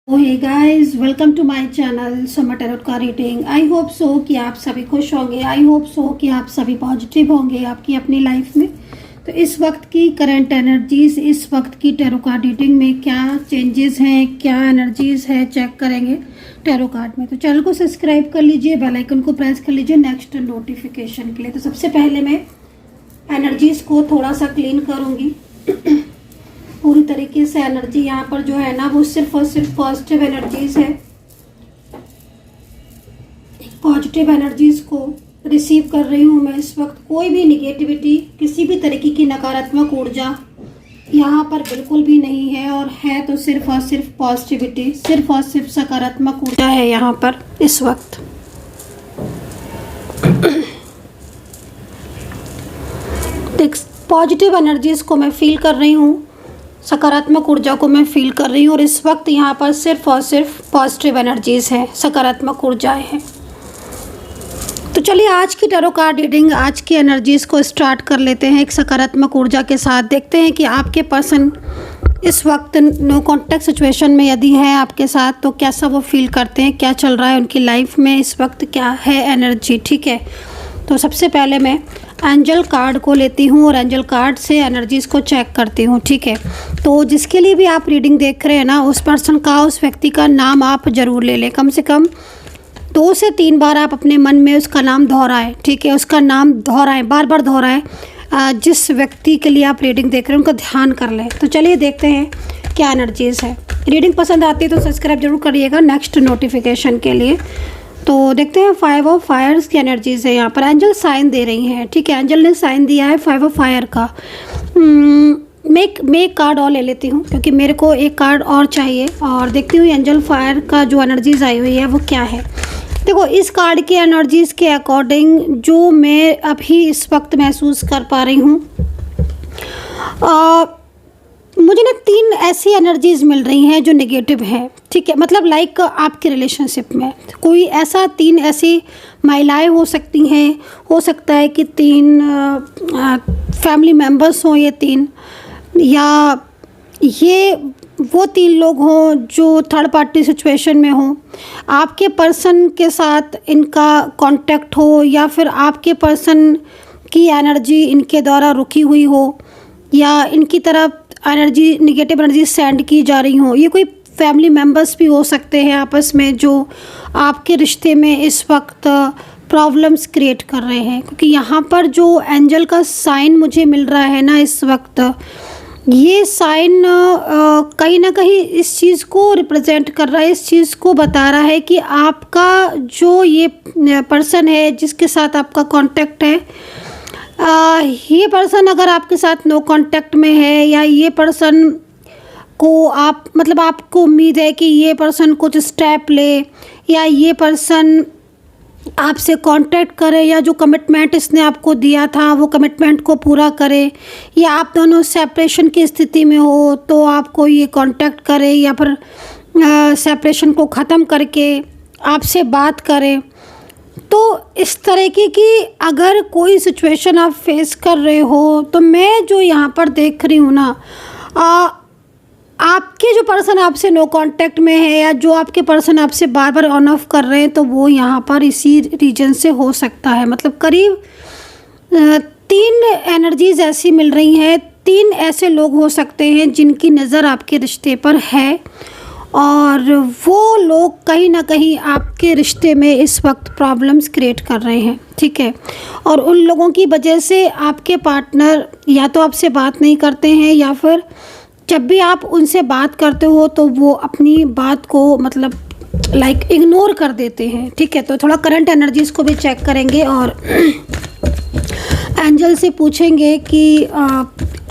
Hey guys, welcome to my channel Sama tarot का reading. I hope so कि आप सभी खुश होंगे। आई होप सो कि आप सभी पॉजिटिव होंगे आपकी अपनी लाइफ में। तो इस वक्त की करंट एनर्जीज, इस वक्त की टैरो कार्ड रीडिंग में क्या चेंजेस हैं, क्या एनर्जीज है, चेक करेंगे टैरो कार्ड में। तो चैनल को सब्सक्राइब कर लीजिए, बेल आइकन को प्रेस कर लीजिए नेक्स्ट नोटिफिकेशन के लिए। तो सबसे पहले मैं एनर्जीज को थोड़ा सा क्लीन करूँगी। पूरी तरीके से एनर्जी यहाँ पर जो है ना वो सिर्फ और सिर्फ पॉजिटिव एनर्जीज है। पॉजिटिव एनर्जीज को रिसीव कर रही हूँ मैं इस वक्त। कोई भी निगेटिविटी, किसी भी तरीके की नकारात्मक ऊर्जा यहाँ पर बिल्कुल भी नहीं है, और है तो सिर्फ और सिर्फ पॉजिटिविटी, सिर्फ और सिर्फ सकारात्मक ऊर्जा है यहाँ पर इस वक्त। पॉजिटिव एनर्जीज को मैं फील कर रही हूँ, सकारात्मक ऊर्जा को मैं फील कर रही हूँ, और इस वक्त यहाँ पर सिर्फ और सिर्फ पॉजिटिव एनर्जीज हैं, सकारात्मक ऊर्जाएं हैं। तो चलिए आज की टैरो कार्ड रीडिंग, आज की एनर्जीज को स्टार्ट कर लेते हैं एक सकारात्मक ऊर्जा के साथ। देखते हैं कि आपके पर्सन इस वक्त नो कॉन्टैक्ट सिचुएशन में यदि है आपके साथ तो कैसा वो फील करते हैं, क्या चल रहा है उनकी लाइफ में इस वक्त, क्या है एनर्जी। ठीक है, तो सबसे पहले मैं एंजल कार्ड को लेती हूँ और एंजल कार्ड से एनर्जीज़ को चेक करती हूँ। ठीक है, तो जिसके लिए भी आप रीडिंग देख रहे हैं ना, उस पर्सन का, उस व्यक्ति का नाम आप ज़रूर ले लें। कम से कम 2 से 3 बार आप अपने मन में उसका नाम दोहराएं। ठीक है, उसका नाम दोहराएं, बार बार दोहराएं। जिस व्यक्ति के लिए आप रीडिंग देख रहे हैं उनका ध्यान कर लें। तो चलिए देखते हैं क्या एनर्जीज़ है। रीडिंग पसंद आती है तो सब्सक्राइब जरूर करिएगा नेक्स्ट नोटिफिकेशन के लिए। तो देखते हैं 5 ऑफ फायर्स की एनर्जीज है यहाँ पर। एंजल साइन दे रही हैं। ठीक है, एंजल ने साइन दिया है 5 ऑफ फायर का। मैं एक कार्ड और ले लेती हूँ क्योंकि मेरे को एक कार्ड और चाहिए, और देखती हूँ एंजल फायर का जो एनर्जीज आई हुई है वो क्या है। देखो, इस कार्ड के एनर्जीज के अकॉर्डिंग जो मैं अभी इस वक्त महसूस कर पा रही हूँ, मुझे ना 3 ऐसी एनर्जीज मिल रही हैं जो नेगेटिव हैं। ठीक है, मतलब लाइक आपके रिलेशनशिप में कोई ऐसा 3 ऐसी महिलाएं हो सकती हैं, हो सकता है कि 3 फैमिली मेंबर्स हों, ये 3, या ये वो 3 लोग हों जो थर्ड पार्टी सिचुएशन में हों, आपके पर्सन के साथ इनका कांटेक्ट हो, या फिर आपके पर्सन की एनर्जी इनके द्वारा रुकी हुई हो, या इनकी तरफ एनर्जी, निगेटिव एनर्जी सेंड की जा रही हो। ये कोई फैमिली मेंबर्स भी हो सकते हैं आपस में जो आपके रिश्ते में इस वक्त प्रॉब्लम्स क्रिएट कर रहे हैं, क्योंकि यहाँ पर जो एंजल का साइन मुझे मिल रहा है ना इस वक्त, ये साइन कहीं ना कहीं इस चीज़ को रिप्रेजेंट कर रहा है, इस चीज़ को बता रहा है कि आपका जो ये पर्सन है जिसके साथ आपका कांटेक्ट है, ये पर्सन अगर आपके साथ नो कांटेक्ट में है, या ये पर्सन को आप, मतलब आपको उम्मीद है कि ये पर्सन कुछ स्टेप ले, या ये पर्सन आपसे कांटेक्ट करे, या जो कमिटमेंट इसने आपको दिया था वो कमिटमेंट को पूरा करे, या आप दोनों सेपरेशन की स्थिति में हो तो आपको ये कांटेक्ट करे, या फिर सेपरेशन को ख़त्म करके आपसे बात करे। तो इस तरीके की अगर कोई सिचुएशन आप फेस कर रहे हो, तो मैं जो यहाँ पर देख रही हूँ ना, आपके जो पर्सन आपसे नो कांटेक्ट में है, या जो आपके पर्सन आपसे बार बार ऑन ऑफ कर रहे हैं, तो वो यहाँ पर इसी रीजन से हो सकता है। मतलब करीब 3 एनर्जीज ऐसी मिल रही हैं, 3 ऐसे लोग हो सकते हैं जिनकी नज़र आपके रिश्ते पर है, और वो लोग कहीं ना कहीं आपके रिश्ते में इस वक्त प्रॉब्लम्स क्रिएट कर रहे हैं। ठीक है, और उन लोगों की वजह से आपके पार्टनर या तो आपसे बात नहीं करते हैं, या फिर जब भी आप उनसे बात करते हो तो वो अपनी बात को मतलब लाइक इग्नोर कर देते हैं। ठीक है, तो थोड़ा करंट एनर्जीज़ को भी चेक करेंगे और एंजल से पूछेंगे कि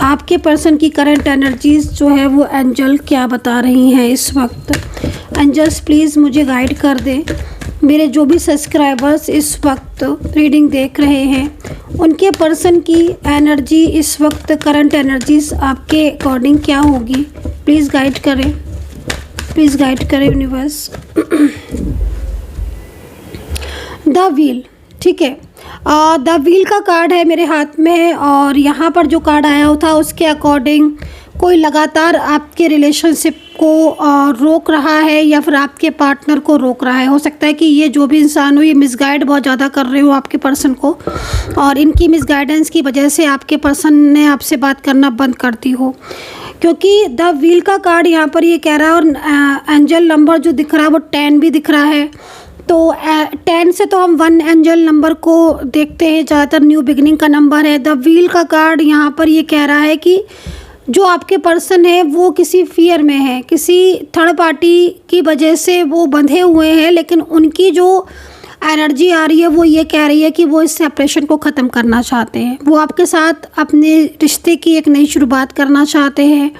आपके पर्सन की करंट एनर्जीज़ जो है वो एंजल क्या बता रही हैं इस वक्त। एंजल्स प्लीज़ मुझे गाइड कर दें। मेरे जो भी सब्सक्राइबर्स इस वक्त रीडिंग देख रहे हैं उनके पर्सन की एनर्जी इस वक्त, करंट एनर्जीज़ आपके अकॉर्डिंग क्या होगी, प्लीज़ गाइड करें, प्लीज़ गाइड करें यूनिवर्स। The wheel. ठीक है, द व्हील का कार्ड है मेरे हाथ में, और यहाँ पर जो कार्ड आया था उसके अकॉर्डिंग कोई लगातार आपके रिलेशनशिप को रोक रहा है या फिर आपके पार्टनर को रोक रहा है। हो सकता है कि ये जो भी इंसान हो ये मिसगाइड बहुत ज़्यादा कर रहे हो आपके पर्सन को, और इनकी मिसगाइडेंस की वजह से आपके पर्सन ने आपसे बात करना बंद कर दी हो, क्योंकि द व्हील का कार्ड यहाँ पर ये कह रहा है। और एंजल नंबर जो दिख रहा है वो 10 भी दिख रहा है। तो 10 से तो हम 1 एंजल नंबर को देखते हैं, ज़्यादातर न्यू बिगिनिंग का नंबर है। द व्हील का कार्ड यहाँ पर ये कह रहा है कि जो आपके पर्सन है वो किसी फियर में है, किसी थर्ड पार्टी की वजह से वो बंधे हुए हैं, लेकिन उनकी जो एनर्जी आ रही है वो ये कह रही है कि वो इस सेपरेशन को ख़त्म करना चाहते हैं। वो आपके साथ अपने रिश्ते की एक नई शुरुआत करना चाहते हैं।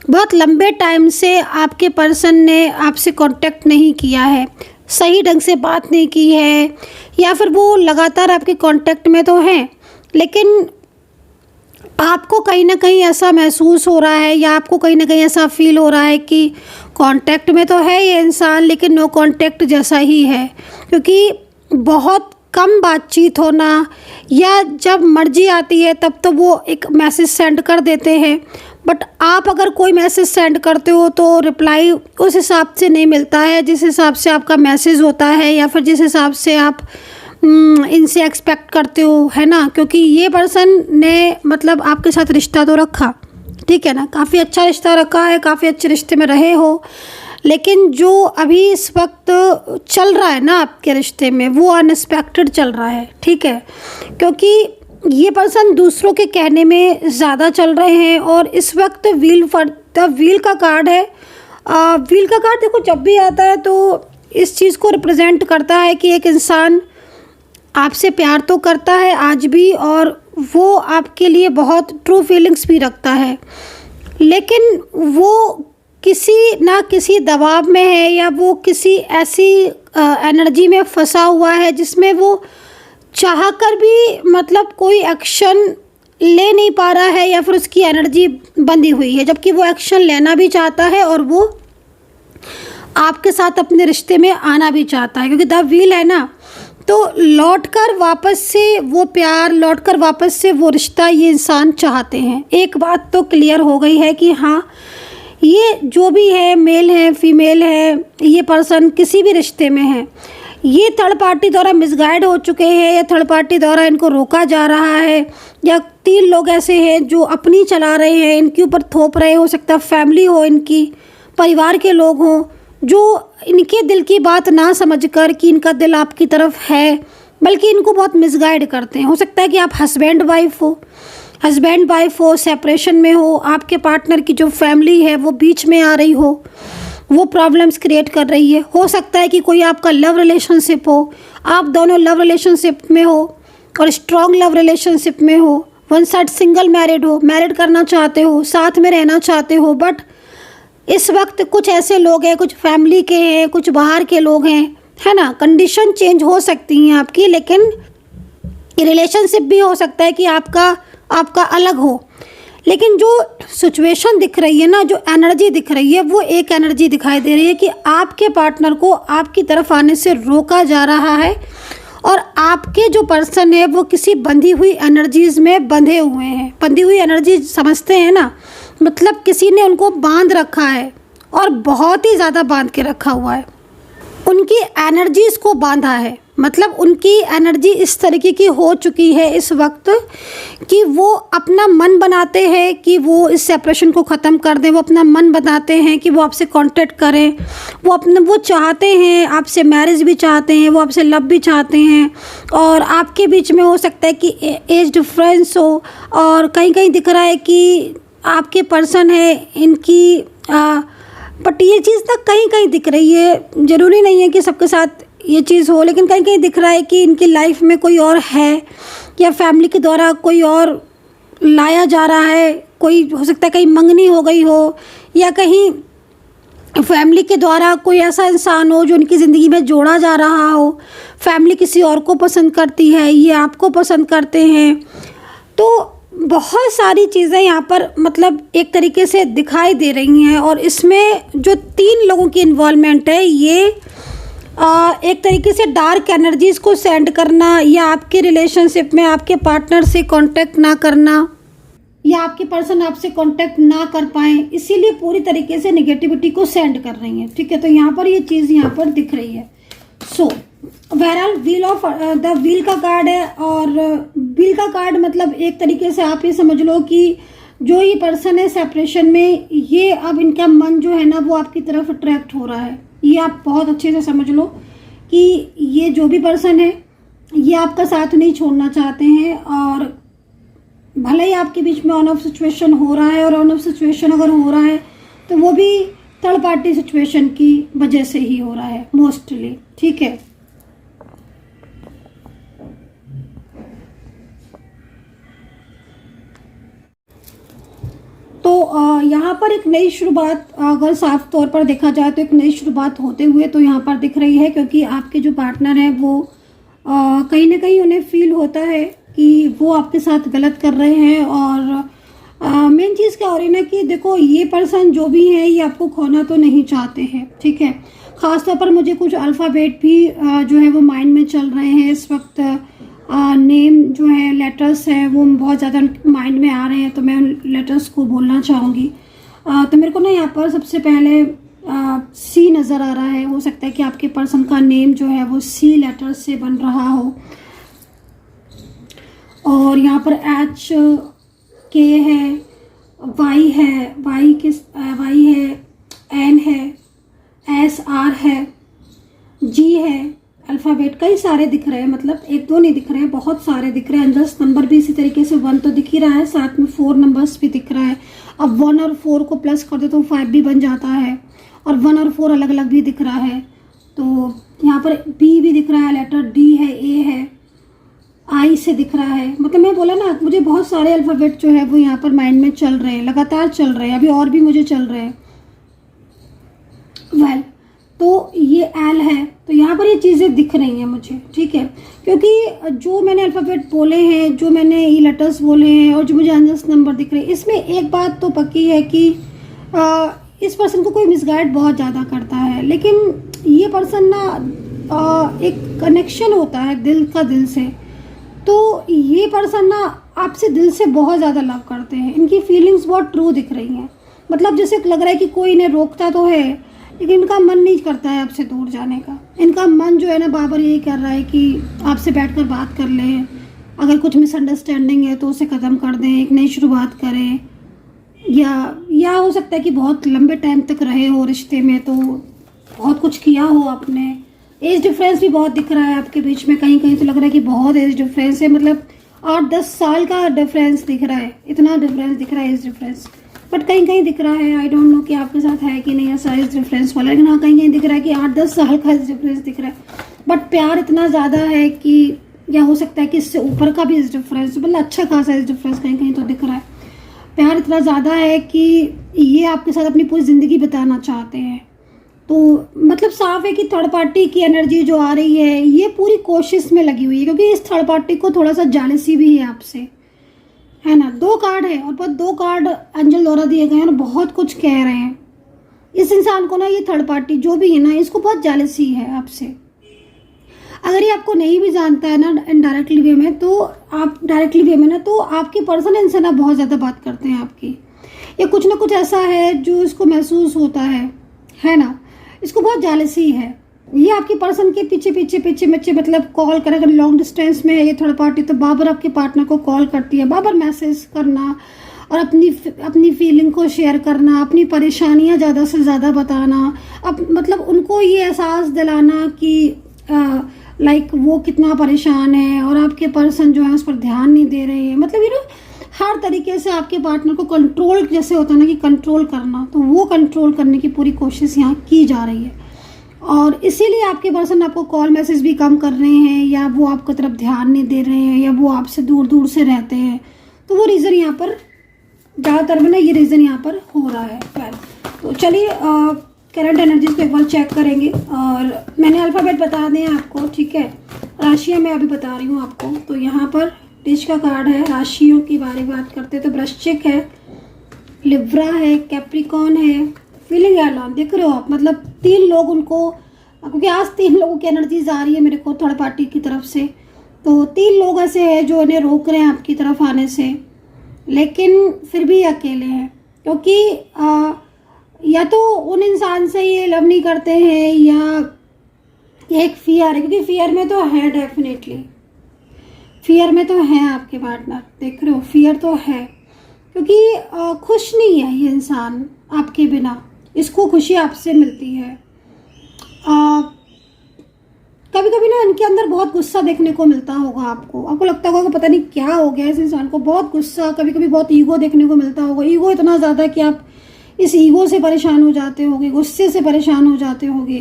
बहुत लंबे टाइम से आपके पर्सन ने आपसे कांटेक्ट नहीं किया है, सही ढंग से बात नहीं की है, या फिर वो लगातार आपके कांटेक्ट में तो हैं, लेकिन आपको कहीं ना कहीं ऐसा महसूस हो रहा है या आपको कहीं ना कहीं ऐसा फील हो रहा है कि कांटेक्ट में तो है ये इंसान लेकिन नो कांटेक्ट जैसा ही है, क्योंकि बहुत कम बातचीत होना, या जब मर्जी आती है तब तो वो एक मैसेज सेंड कर देते हैं, बट आप अगर कोई मैसेज सेंड करते हो तो रिप्लाई उस हिसाब से नहीं मिलता है जिस हिसाब से आपका मैसेज होता है, या फिर जिस हिसाब से आप इनसे एक्सपेक्ट करते हो, है ना। क्योंकि ये पर्सन ने मतलब आपके साथ रिश्ता तो रखा, ठीक है ना, काफ़ी अच्छा रिश्ता रखा है, काफ़ी अच्छे रिश्ते में रहे हो, लेकिन जो अभी इस वक्त चल रहा है ना आपके रिश्ते में वो अनएक्सपेक्टेड चल रहा है, ठीक है। क्योंकि ये पर्सन दूसरों के कहने में ज़्यादा चल रहे हैं, और इस वक्त व्हील का कार्ड है। व्हील का कार्ड देखो जब भी आता है तो इस चीज़ को रिप्रेजेंट करता है कि एक इंसान आपसे प्यार तो करता है आज भी, और वो आपके लिए बहुत ट्रू फीलिंग्स भी रखता है, लेकिन वो किसी दबाव में है, या वो किसी ऐसी एनर्जी में फंसा हुआ है जिसमें वो चाहकर भी मतलब कोई एक्शन ले नहीं पा रहा है, या फिर उसकी एनर्जी बंधी हुई है, जबकि वो एक्शन लेना भी चाहता है और वो आपके साथ अपने रिश्ते में आना भी चाहता है। क्योंकि द व्हील है ना, तो लौटकर वापस से वो प्यार, लौटकर वापस से वो रिश्ता ये इंसान चाहते हैं। एक बात तो क्लियर हो गई है कि हाँ, ये जो भी है, मेल है फीमेल है, ये पर्सन किसी भी रिश्ते में है, ये थर्ड पार्टी द्वारा मिसगाइड हो चुके हैं, या थर्ड पार्टी द्वारा इनको रोका जा रहा है, या 3 लोग ऐसे हैं जो अपनी चला रहे हैं, इनके ऊपर थोप रहे। हो सकता है फैमिली हो, इनकी परिवार के लोग हों जो इनके दिल की बात ना समझकर कि इनका दिल आपकी तरफ है, बल्कि इनको बहुत मिसगाइड करते हैं। हो सकता है कि आप हस्बैंड वाइफ हो, सेपरेशन में हो, आपके पार्टनर की जो फैमिली है वो बीच में आ रही हो, वो प्रॉब्लम्स क्रिएट कर रही है। हो सकता है कि कोई आपका लव रिलेशनशिप हो, आप दोनों लव रिलेशनशिप में हो और स्ट्रॉन्ग लव रिलेशनशिप में हो, वन साइड सिंगल मैरिड हो, मैरिड करना चाहते हो, साथ में रहना चाहते हो, बट इस वक्त कुछ ऐसे लोग हैं, कुछ फैमिली के हैं, कुछ बाहर के लोग हैं, है ना। कंडीशन चेंज हो सकती हैं आपकी, लेकिन रिलेशनशिप भी हो सकता है कि आपका अलग हो, लेकिन जो सिचुएशन दिख रही है ना, जो एनर्जी दिख रही है, वो एक एनर्जी दिखाई दे रही है कि आपके पार्टनर को आपकी तरफ आने से रोका जा रहा है, और आपके जो पर्सन है वो किसी बंधी हुई एनर्जीज़ में बंधे हुए हैं। बंधी हुई एनर्जी समझते हैं ना, मतलब किसी ने उनको बांध रखा है, और बहुत ही ज़्यादा बांध के रखा हुआ है, उनकी एनर्जीज़ को बांधा है। मतलब उनकी एनर्जी इस तरीके की हो चुकी है इस वक्त कि वो अपना मन बनाते हैं कि वो इस सेपरेशन को ख़त्म कर दें, वो अपना मन बनाते हैं कि वो आपसे कांटेक्ट करें, वो चाहते हैं आपसे मैरिज भी चाहते हैं, वो आपसे लव भी चाहते हैं, और आपके बीच में हो सकता है कि एज डिफरेंस हो, और कहीं कहीं दिख रहा है कि आपके पर्सन है इनकी बट ये चीज़ ना कहीं कहीं दिख रही है, ज़रूरी नहीं है कि सबके साथ ये चीज़ हो, लेकिन कहीं कहीं दिख रहा है कि इनकी लाइफ में कोई और है, या फैमिली के द्वारा कोई और लाया जा रहा है। कोई हो सकता है कहीं मंगनी हो गई हो, या कहीं फैमिली के द्वारा कोई ऐसा इंसान हो जो उनकी ज़िंदगी में जोड़ा जा रहा हो। फैमिली किसी और को पसंद करती है, ये आपको पसंद करते हैं, तो बहुत सारी चीज़ें यहाँ पर मतलब एक तरीके से दिखाई दे रही हैं। और इसमें जो 3 लोगों की इन्वॉल्वमेंट है, ये एक तरीके से डार्क एनर्जीज़ को सेंड करना, या आपके रिलेशनशिप में आपके पार्टनर से कांटेक्ट ना करना, या आपके पर्सन आपसे कांटेक्ट ना कर पाए, इसीलिए पूरी तरीके से नेगेटिविटी को सेंड कर रही हैं। ठीक है, तो यहाँ पर ये चीज़ यहाँ पर दिख रही है। सो बहरहाल व्हील ऑफ द व्हील का कार्ड है, और व्हील का कार्ड मतलब एक तरीके से आप ये समझ लो कि जो ये पर्सन है सेपरेशन में, ये अब इनका मन जो है ना वो आपकी तरफ अट्रैक्ट हो रहा है। ये आप बहुत अच्छे से समझ लो कि ये जो भी पर्सन है ये आपका साथ नहीं छोड़ना चाहते हैं, और भले ही आपके बीच में ऑन ऑफ सिचुएशन हो रहा है, और ऑन ऑफ सिचुएशन अगर हो रहा है तो वो भी थर्ड पार्टी सिचुएशन की वजह से ही हो रहा है मोस्टली। ठीक है, तो यहाँ पर एक नई शुरुआत अगर साफ तौर पर देखा जाए तो एक नई शुरुआत होते हुए तो यहाँ पर दिख रही है, क्योंकि आपके जो पार्टनर हैं वो कहीं ना कहीं उन्हें फील होता है कि वो आपके साथ गलत कर रहे हैं। और मेन चीज़ क्या हो रही है ना कि देखो ये पर्सन जो भी है ये आपको खोना तो नहीं चाहते हैं। ठीक है, ख़ासतौर पर मुझे कुछ अल्फ़ाबेट भी जो है वो माइंड में चल रहे हैं इस वक्त। नेम जो है, लेटर्स हैं, वो बहुत ज़्यादा माइंड में आ रहे हैं, तो मैं उन लेटर्स को बोलना चाहूँगी। तो मेरे को ना यहाँ पर सबसे पहले सी नज़र आ रहा है। हो सकता है कि आपके पर्सन का नेम जो है वो सी लेटर से बन रहा हो, और यहाँ पर एच के है, वाई है, वाई है, एन है, एस आर है, जी है, अल्फ़ाबेट कई सारे दिख रहे हैं, मतलब एक दो नहीं दिख रहे हैं, बहुत सारे दिख रहे हैं। एंजल्स नंबर भी इसी तरीके से 1 तो दिख ही रहा है, साथ में 4 नंबर्स भी दिख रहा है। अब 1 और 4 को प्लस कर दो तो 5 भी बन जाता है, और 1 और 4 अलग अलग भी दिख रहा है। तो यहाँ पर बी भी दिख रहा है, लेटर डी है, ए है, आई से दिख रहा है। मतलब मैं बोला ना, मुझे बहुत सारे अल्फ़ाबेट जो है वो यहाँ पर माइंड में चल रहे हैं, लगातार चल रहे हैं, अभी और भी मुझे चल रहे हैं। वेल, तो ये एल है, तो यहाँ पर ये चीज़ें दिख रही हैं मुझे। ठीक है, क्योंकि जो मैंने अल्फ़ाबेट बोले हैं, जो मैंने ये लेटर्स बोले हैं, और जो मुझे एंजल्स नंबर दिख रहे हैं, इसमें एक बात तो पक्की है कि इस पर्सन को कोई मिसगाइड बहुत ज़्यादा करता है। लेकिन ये पर्सन ना एक कनेक्शन होता है दिल का दिल से, तो ये पर्सन ना आपसे दिल से बहुत ज़्यादा लव करते हैं। इनकी फीलिंग्स बहुत ट्रू दिख रही हैं, मतलब जैसे लग रहा है कि कोई इन्हें रोकता तो है, लेकिन इनका मन नहीं करता है आपसे दूर जाने का। इनका मन जो है ना बार बार यही कर रहा है कि आपसे बैठकर बात कर लें, अगर कुछ मिसअंडरस्टैंडिंग है तो उसे ख़त्म कर दें, एक नई शुरुआत करें, या हो सकता है कि बहुत लंबे टाइम तक रहे हो रिश्ते में, तो बहुत कुछ किया हो आपने। एज डिफरेंस भी बहुत दिख रहा है आपके बीच में, कहीं कहीं तो लग रहा है कि बहुत एज डिफरेंस है, मतलब 8-10 साल का डिफरेंस दिख रहा है, इतना डिफरेंस दिख रहा है एज डिफरेंस। बट कहीं कहीं दिख रहा है, आई डोंट नो कि आपके साथ है कि नहीं ऐसा एज डिफरेंस वाला, लेकिन हाँ कहीं कहीं दिख रहा है कि 8-10 साल का एज डिफरेंस दिख रहा है। बट प्यार इतना ज़्यादा है कि, या हो सकता है कि इससे ऊपर का भी एज डिफरेंस, मतलब अच्छा खासा एज डिफरेंस कहीं कहीं तो दिख रहा है। प्यार इतना ज़्यादा है कि ये आपके साथ अपनी पूरी ज़िंदगी बिताना चाहते हैं। तो मतलब साफ है कि थर्ड पार्टी की एनर्जी जो आ रही है ये पूरी कोशिश में लगी हुई है, क्योंकि इस थर्ड पार्टी को थोड़ा सा जालसी भी है आपसे, है ना। 2 कार्ड है, और बस 2 कार्ड एंजल द्वारा दिए गए हैं और बहुत कुछ कह रहे हैं। इस इंसान को ना, ये थर्ड पार्टी जो भी है ना, इसको बहुत जालसी है आपसे। अगर ये आपको नहीं भी जानता है ना इनडायरेक्टली वे में, तो आप डायरेक्टली वे में ना, तो आपके पर्सन इनसे ना बहुत ज़्यादा बात करते हैं आपकी, या कुछ ना कुछ ऐसा है जो इसको महसूस होता है ना। इसको बहुत जालसी है। ये आपके पर्सन के पीछे मतलब कॉल करें, अगर लॉन्ग डिस्टेंस में है ये थर्ड पार्टी, तो बार आपके पार्टनर को कॉल करती है, बार मैसेज करना, और अपनी फीलिंग को शेयर करना, अपनी परेशानियां ज़्यादा से ज़्यादा बताना, मतलब उनको ये एहसास दिलाना कि लाइक वो कितना परेशान है, और आपके पर्सन जो है उस पर ध्यान नहीं दे रहे हैं। मतलब ये हर तरीके से आपके पार्टनर को कंट्रोल, जैसे होता है ना कि कंट्रोल करना, तो वो कंट्रोल करने की पूरी कोशिश यहाँ की जा रही है। और इसीलिए आपके पर्सन आपको कॉल मैसेज भी कम कर रहे हैं, या वो आपको तरफ ध्यान नहीं दे रहे हैं, या वो आपसे दूर दूर से रहते हैं। तो वो रीज़न यहाँ पर ज़्यादातर में ना, ये रीज़न यहाँ पर हो रहा है। तो चलिए करंट एनर्जीज को एक बार चेक करेंगे, और मैंने अल्फ़ाबेट बता दें आपको, ठीक है। राशियाँ मैं अभी बता रही हूँ आपको। तो यहाँ पर डिश का कार्ड है, राशियों की बारे में बात करते हैं तो वृश्चिक है, लिब्रा है, कैप्रिकॉन है, फीलिंग एलॉन। देख रहे हो आप, मतलब 3 लोग उनको, क्योंकि आज 3 लोगों की एनर्जीज आ रही है मेरे को थर्ड पार्टी की तरफ से, तो 3 लोग ऐसे हैं जो इन्हें रोक रहे हैं आपकी तरफ आने से। लेकिन फिर भी अकेले हैं, क्योंकि या तो उन इंसान से ये लव नहीं करते हैं, या एक फियर है, क्योंकि फियर में तो है, डेफिनेटली फियर में तो है आपके पार्टनर, देख रहे हो, फियर तो है, क्योंकि खुश नहीं है ये इंसान आपके बिना, इसको खुशी आपसे मिलती है। कभी कभी ना इनके अंदर बहुत गुस्सा देखने को मिलता होगा, आपको लगता होगा कि पता नहीं क्या हो गया इस इंसान को, बहुत गुस्सा, कभी कभी बहुत ईगो देखने को मिलता होगा, ईगो इतना ज़्यादा कि आप इस ईगो से परेशान हो जाते होगे, गुस्से से परेशान हो जाते होगे।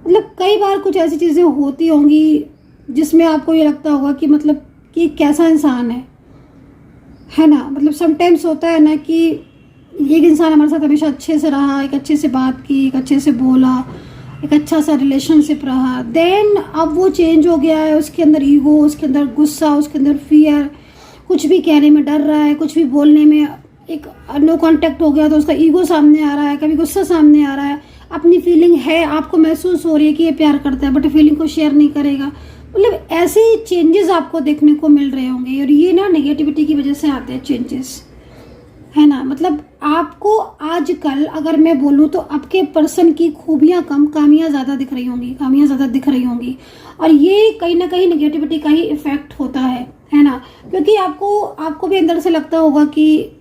मतलब कई बार कुछ ऐसी चीज़ें होती होंगी जिसमें आपको ये लगता होगा कि मतलब कि कैसा इंसान है ना। मतलब समटाइम्स होता है ना कि एक इंसान हमारे साथ हमेशा अच्छे से रहा, एक अच्छे से बात की, एक अच्छे से बोला, एक अच्छा सा रिलेशनशिप रहा, देन अब वो चेंज हो गया है, उसके अंदर ईगो, उसके अंदर गुस्सा, उसके अंदर फियर, कुछ भी कहने में डर रहा है, कुछ भी बोलने में एक नो कांटेक्ट हो गया तो उसका ईगो सामने आ रहा है, कभी गुस्सा सामने आ रहा है, अपनी फीलिंग है, आपको महसूस हो रही है कि ये प्यार करता है बट फीलिंग को शेयर नहीं करेगा। मतलब ऐसे चेंजेस आपको देखने को मिल रहे होंगे, और ये ना नेगेटिविटी की वजह से आते हैं चेंजेस, है ना। मतलब आपको आजकल अगर मैं बोलूँ तो आपके पर्सन की खूबियाँ कम, खामियाँ ज़्यादा दिख रही होंगी, और ये कहीं ना कहीं नेगेटिविटी का ही इफेक्ट होता है ना। क्योंकि आपको भी अंदर से लगता होगा कि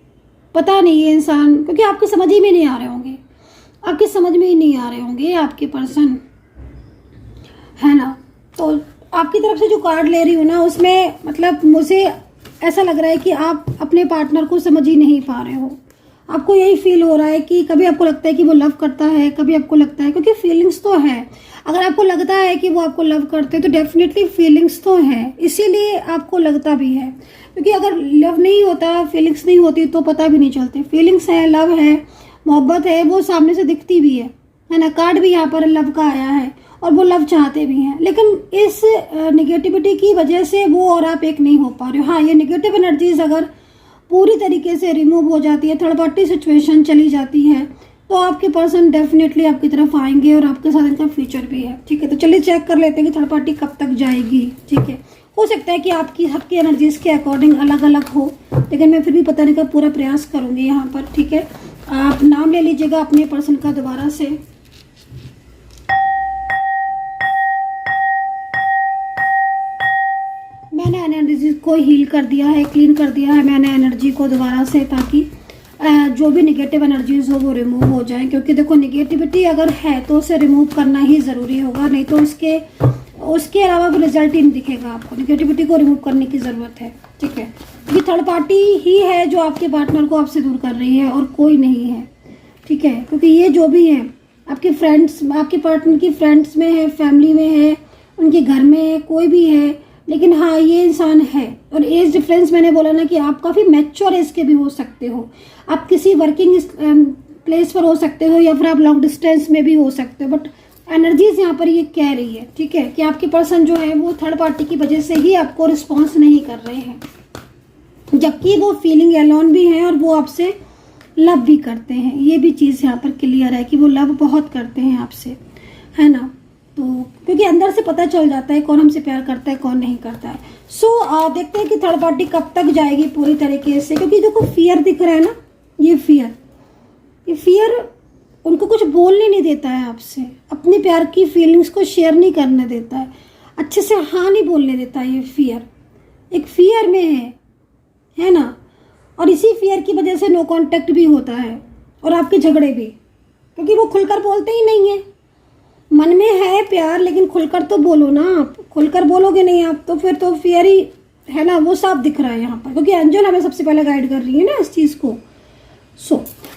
पता नहीं ये इंसान, क्योंकि आपकी समझ ही में नहीं आ रहे होंगे आपके पर्सन, है ना। तो आपकी तरफ से जो कार्ड ले रही हूँ ना, उसमें मतलब मुझे ऐसा लग रहा है कि आप अपने पार्टनर को समझ ही नहीं पा रहे हो। आपको यही फील हो रहा है कि कभी आपको लगता है कि वो लव करता है, कभी आपको लगता है, क्योंकि फीलिंग्स तो है, अगर आपको लगता है कि वो आपको लव करते हैं तो डेफिनेटली फीलिंग्स तो है, इसीलिए आपको लगता भी है। क्योंकि अगर लव नहीं होता, फीलिंग्स नहीं होती तो पता भी नहीं चलती। फीलिंग्स है, लव है, मोहब्बत है, वो सामने से दिखती भी है ना। कार्ड भी यहाँ पर लव का आया है और वो लव चाहते भी हैं, लेकिन इस नेगेटिविटी की वजह से वो और आप एक नहीं हो पा रहे हो। हाँ, ये नेगेटिव एनर्जीज अगर पूरी तरीके से रिमूव हो जाती है, थर्ड पार्टी सिचुएशन चली जाती है, तो आपके पर्सन डेफिनेटली आपकी तरफ आएंगे और आपके साथ इनका फ्यूचर भी है। ठीक है, तो चलिए चेक कर लेते हैं कि थर्ड पार्टी कब तक जाएगी। ठीक है, हो सकता है कि आपकी सबकी एनर्जीज के अकॉर्डिंग अलग अलग हो, लेकिन मैं फिर भी बताने का पूरा प्रयास करूँगी यहाँ पर। ठीक है, आप नाम ले लीजिएगा अपने पर्सन का दोबारा से। मैंने एनर्जी को हील कर दिया है, क्लीन कर दिया है मैंने एनर्जी को दोबारा से, ताकि जो भी नेगेटिव एनर्जीज हो वो रिमूव हो जाए। क्योंकि देखो, नेगेटिविटी अगर है तो उसे रिमूव करना ही ज़रूरी होगा, नहीं तो उसके अलावा भी रिजल्ट ही नहीं दिखेगा आपको। नेगेटिविटी को रिमूव करने की ज़रूरत है। ठीक है, क्योंकि थर्ड पार्टी ही है जो आपके पार्टनर को आपसे दूर कर रही है और कोई नहीं है। ठीक है, क्योंकि ये जो भी है आपके फ्रेंड्स, आपके पार्टनर की फ्रेंड्स में है, फैमिली में है, उनके घर में है, कोई भी है, लेकिन हाँ ये इंसान है। और एज डिफरेंस मैंने बोला ना कि आप काफ़ी मैच्योर एज के भी हो सकते हो, आप किसी वर्किंग प्लेस पर हो सकते हो, या फिर आप लॉन्ग डिस्टेंस में भी हो सकते हो, बट एनर्जीज यहाँ पर ये कह रही है, ठीक है, कि आपके पर्सन जो है वो थर्ड पार्टी की वजह से ही आपको रिस्पॉन्स नहीं कर रहे हैं, जबकि वो फीलिंग एलोन भी हैं और वो आपसे लव भी करते हैं। ये भी चीज़ यहाँ पर क्लियर है कि वो लव बहुत करते हैं आपसे, है ना। तो क्योंकि अंदर से पता चल जाता है कौन हमसे प्यार करता है, कौन नहीं करता है। सो देखते हैं कि थर्ड पार्टी कब तक जाएगी पूरी तरीके से। क्योंकि देखो, फियर दिख रहा है ना, ये फियर उनको कुछ बोलने नहीं देता है आपसे, अपने प्यार की फीलिंग्स को शेयर नहीं करने देता है, अच्छे से हाँ नहीं बोलने देता है। ये फियर एक फियर में है ना, और इसी फियर की वजह से नो कांटेक्ट भी होता है और आपके झगड़े भी, क्योंकि वो खुलकर बोलते ही नहीं है। मन में है प्यार, लेकिन खुलकर तो बोलो ना, आप खुलकर बोलोगे नहीं आप तो फिर तो फियर ही है ना, वो साफ दिख रहा है यहाँ पर, क्योंकि एंजल हमें सबसे पहले गाइड कर रही है ना इस चीज़ को।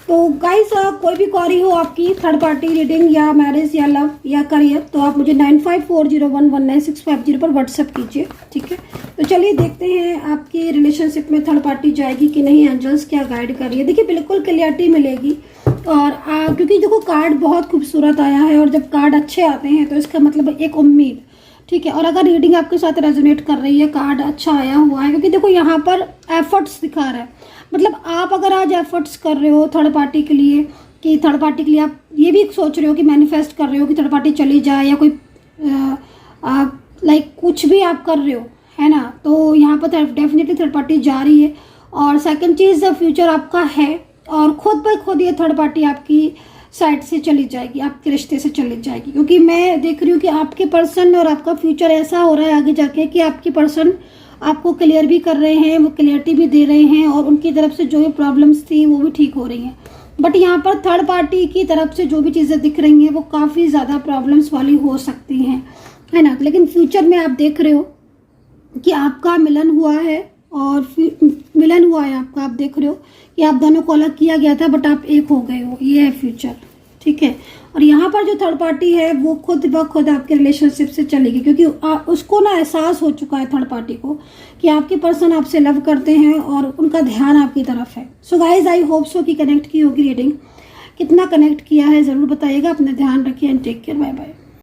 तो गाइस, कोई भी क्वेरी हो आपकी, थर्ड पार्टी रीडिंग या मैरिज या लव या करियर, तो आप मुझे 9540119650 पर व्हाट्सएप कीजिए। ठीक है, तो चलिए देखते हैं आपकी रिलेशनशिप में थर्ड पार्टी जाएगी कि नहीं, एंजल्स क्या गाइड कर रही है। देखिए, बिल्कुल क्लियरिटी मिलेगी। और क्योंकि देखो, कार्ड बहुत खूबसूरत आया है, और जब कार्ड अच्छे आते हैं तो इसका मतलब एक उम्मीद। ठीक है, और अगर रीडिंग आपके साथ रेजोनेट कर रही है, कार्ड अच्छा आया हुआ है, क्योंकि देखो यहाँ पर एफर्ट्स दिखा रहा है। मतलब आप अगर आज एफर्ट्स कर रहे हो थर्ड पार्टी के लिए, कि थर्ड पार्टी के लिए आप ये भी सोच रहे हो कि मैनिफेस्ट कर रहे हो कि थर्ड पार्टी चली जाए, या कोई लाइक कुछ भी आप कर रहे हो, है ना, तो यहाँ पर डेफिनेटली थर्ड पार्टी जा रही है। और सेकंड चीज़ फ्यूचर आपका है और खुद ब खुद ये थर्ड पार्टी आपकी साइड से चली जाएगी, आपके रिश्ते से चली जाएगी, क्योंकि मैं देख रही हूँ कि आपके पर्सन और आपका फ्यूचर ऐसा हो रहा है आगे जाके कि आपके पर्सन आपको क्लियर भी कर रहे हैं, वो क्लियरिटी भी दे रहे हैं और उनकी तरफ से जो भी प्रॉब्लम्स थी वो भी ठीक हो रही हैं। बट यहाँ पर थर्ड पार्टी की तरफ से जो भी चीज़ें दिख रही हैं वो काफ़ी ज़्यादा प्रॉब्लम्स वाली हो सकती हैं, है ना। लेकिन फ्यूचर में आप देख रहे हो कि आपका मिलन हुआ है और मिलन हुआ है आपका, आप देख रहे हो कि आप दोनों को अलग किया गया था बट आप एक हो गए हो, ये है फ्यूचर, ठीक है। और यहाँ पर जो थर्ड पार्टी है वो खुद ब खुद आपके रिलेशनशिप से चलेगी, क्योंकि उसको ना एहसास हो चुका है थर्ड पार्टी को कि आपके पर्सन आपसे लव करते हैं और उनका ध्यान आपकी तरफ है। So guys I hope so कि कनेक्ट की होगी रीडिंग, कितना कनेक्ट किया है ज़रूर बताइएगा। अपना ध्यान रखिए and take care, bye bye.